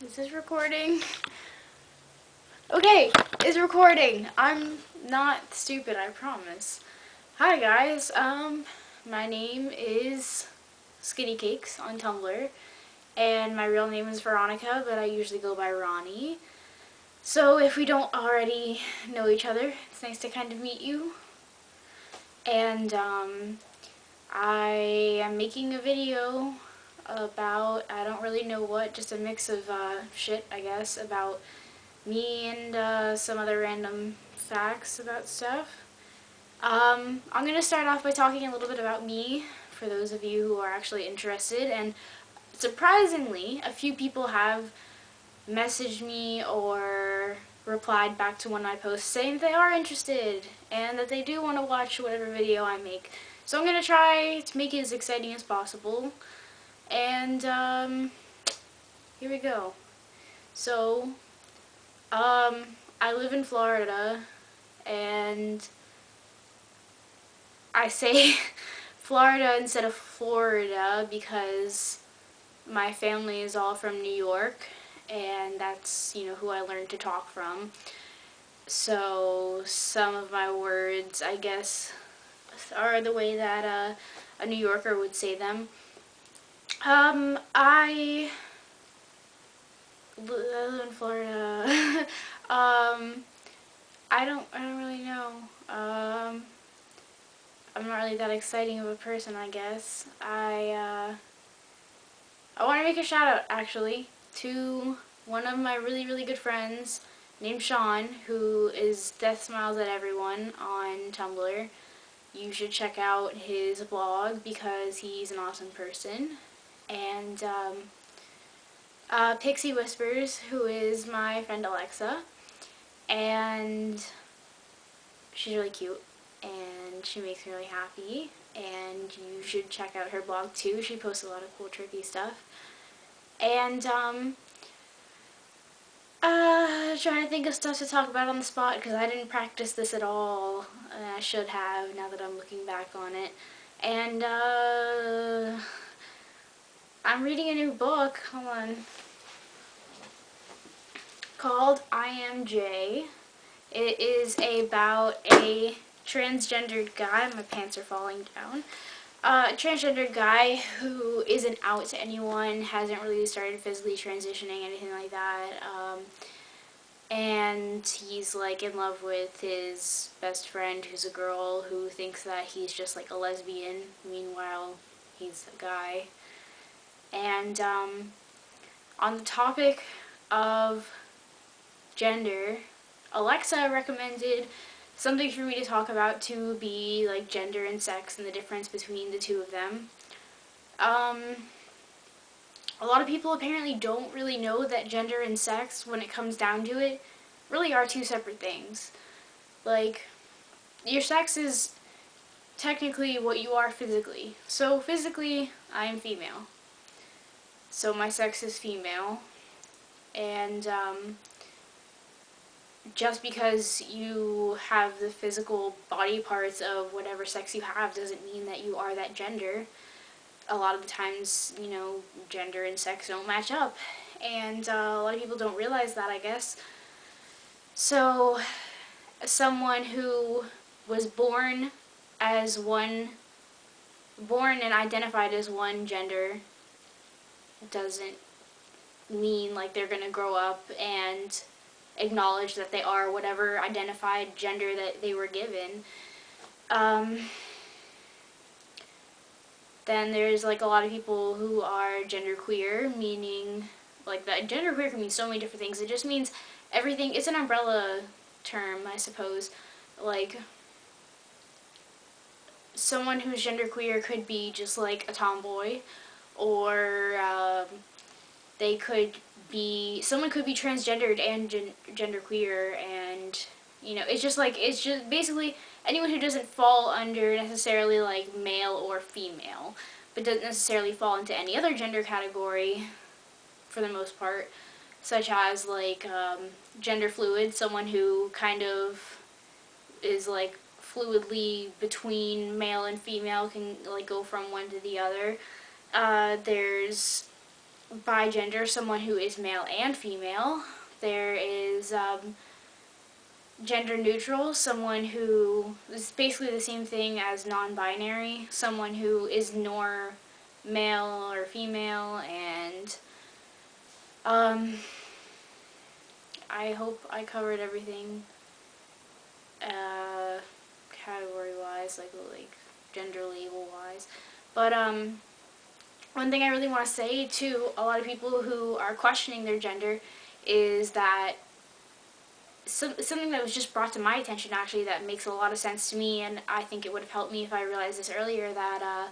Is this recording? Okay, it's recording. I'm not stupid, I promise. Hi guys, my name is skittycakes on Tumblr, and my real name is Veronica, but I usually go by Ronnie. So if we don't already know each other, it's nice to kind of meet you. And I am making a video about, I don't really know what, just a mix of shit, I guess, about me and some other random facts about stuff. I'm going to start off by talking a little bit about me, for those of you who are actually interested, and surprisingly, a few people have messaged me or replied back to one of my posts saying that they are interested and that they do want to watch whatever video I make. So I'm going to try to make it as exciting as possible, and here we go. So, I live in Florida, and I say Florida instead of Florida because my family is all from New York, and that's, who I learned to talk from. So some of my words, I guess, are the way that a New Yorker would say them. I live in Florida. I don't really know. I'm not really that exciting of a person, I guess. I want to make a shout out, actually, to one of my really, really good friends named Sean, who is Death Smiles at Everyone on Tumblr. You should check out his blog because he's an awesome person. And Pixie Whispers, who is my friend Alexa, and she's really cute and she makes me really happy, and you should check out her blog too. She posts a lot of cool tricky stuff. And trying to think of stuff to talk about on the spot because I didn't practice this at all, and I should have now that I'm looking back on it. And I'm reading a new book, hold on, called I Am Jay. It is about a transgendered guy, my pants are falling down, a transgendered guy who isn't out to anyone, hasn't really started physically transitioning, anything like that, and he's like in love with his best friend who's a girl who thinks that he's just like a lesbian, meanwhile he's a guy. And on the topic of gender, Alexa recommended something for me to talk about to be like gender and sex and the difference between the two of them. A lot of people apparently don't really know that gender and sex, when it comes down to it, really are two separate things. Like, your sex is technically what you are physically. So physically, I am female. So my sex is female. And just because you have the physical body parts of whatever sex you have doesn't mean that you are that gender. A lot of the times, gender and sex don't match up, and a lot of people don't realize that, I guess. So, someone who was born and identified as one gender doesn't mean like they're gonna grow up and acknowledge that they are whatever identified gender that they were given. Then there's like a lot of people who are genderqueer, meaning like that genderqueer can mean so many different things. It just means everything. It's an umbrella term, I suppose. Like, someone who's genderqueer could be just like a tomboy, or someone could be transgendered and genderqueer, and it's just basically anyone who doesn't fall under necessarily like male or female, but doesn't necessarily fall into any other gender category for the most part, such as like gender fluid, someone who kind of is like fluidly between male and female, can like go from one to the other. There's by gender someone who is male and female. There is gender neutral, someone who is basically the same thing as non-binary, someone who is nor male or female, and I hope I covered everything category-wise, like gender label-wise. But one thing I really want to say to a lot of people who are questioning their gender is that something that was just brought to my attention actually that makes a lot of sense to me, and I think it would have helped me if I realized this earlier, that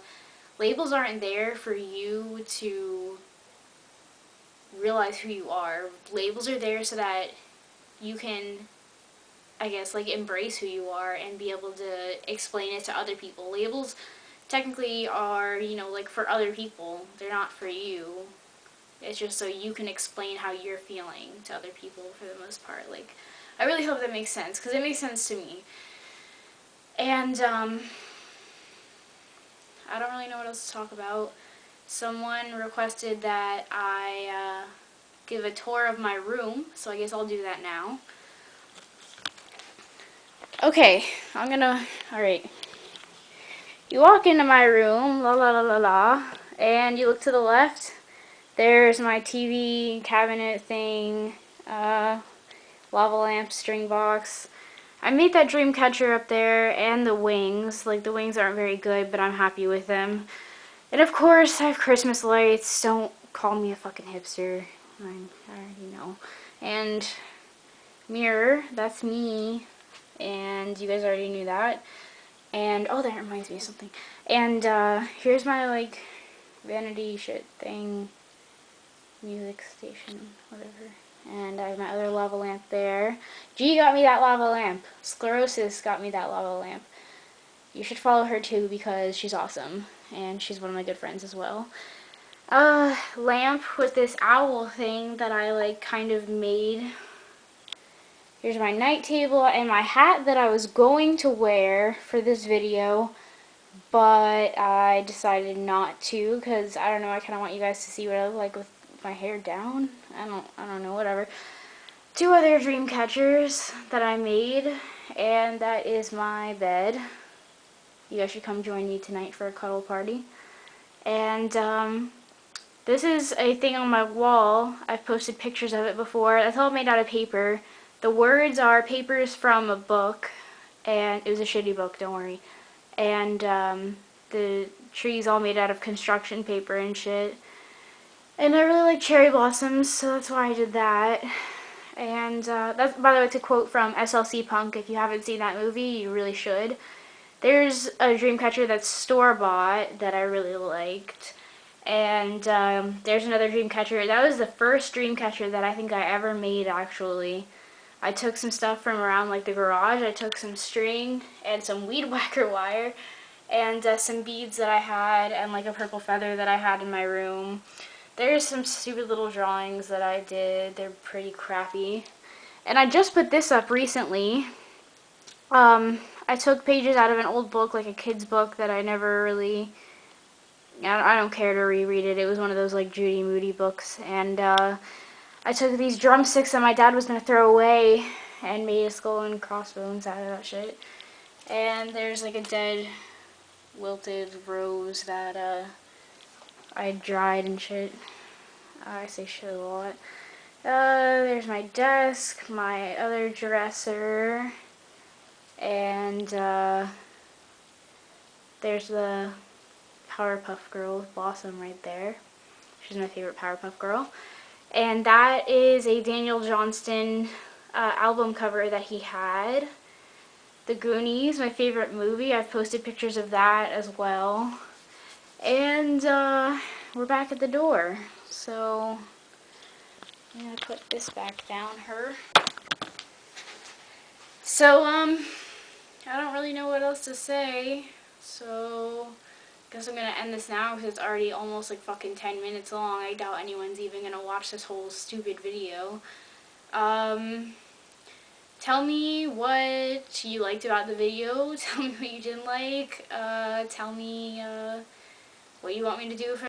labels aren't there for you to realize who you are. Labels are there so that you can, I guess, like, embrace who you are and be able to explain it to other people. Labels technically are, you know, like, for other people. They're not for you. It's just so you can explain how you're feeling to other people for the most part. Like, I really hope that makes sense, because it makes sense to me. And I don't really know what else to talk about. Someone requested that I give a tour of my room, so I guess I'll do that now. Okay, alright. You walk into my room, la la la la la, and you look to the left. There's my TV cabinet thing, lava lamp, string box. I made that dream catcher up there and the wings. Like, the wings aren't very good, but I'm happy with them. And of course, I have Christmas lights. Don't call me a fucking hipster. I already know. And mirror, that's me. And you guys already knew that. And, oh, that reminds me of something. And here's my, like, vanity shit thing. Music station, whatever. And I have my other lava lamp there. G got me that lava lamp. Sclerosis got me that lava lamp. You should follow her too, because she's awesome. And she's one of my good friends as well. Lamp with this owl thing that I, like, kind of made. Here's my night table and my hat that I was going to wear for this video, but I decided not to, because I don't know, I kind of want you guys to see what I look like with my hair down. I don't know, whatever. 2 other dream catchers that I made, and that is my bed. You guys should come join me tonight for a cuddle party. And this is a thing on my wall. I've posted pictures of it before. That's all made out of paper. The words are papers from a book, and it was a shitty book, don't worry. And the tree's all made out of construction paper and shit. And I really like cherry blossoms, so that's why I did that. And that's, by the way, it's a quote from SLC Punk. If you haven't seen that movie, you really should. There's a dream catcher that's store-bought that I really liked. And there's another dream catcher. That was the first dream catcher that I think I ever made, actually. I took some stuff from around, like, the garage. I took some string and some weed whacker wire and some beads that I had and, like, a purple feather that I had in my room. There's some stupid little drawings that I did. They're pretty crappy. And I just put this up recently. I took pages out of an old book, like a kid's book that I never really... I don't care to reread it. It was one of those, like, Judy Moody books. And I took these drumsticks that my dad was going to throw away and made a skull and crossbones out of that shit. And there's, like, a dead, wilted rose that I dried and shit. I say shit a lot. There's my desk, my other dresser, and there's the Powerpuff Girl Blossom right there. She's my favorite Powerpuff Girl. And that is a Daniel Johnston album cover that he had. The Goonies, my favorite movie. I've posted pictures of that as well. And we're back at the door. So I'm gonna put this back down her. So I don't really know what else to say. So I guess I'm gonna end this now because it's already almost like fucking 10 minutes long. I doubt anyone's even gonna watch this whole stupid video. Tell me what you liked about the video. Tell me what you didn't like. Tell me what you want me to do for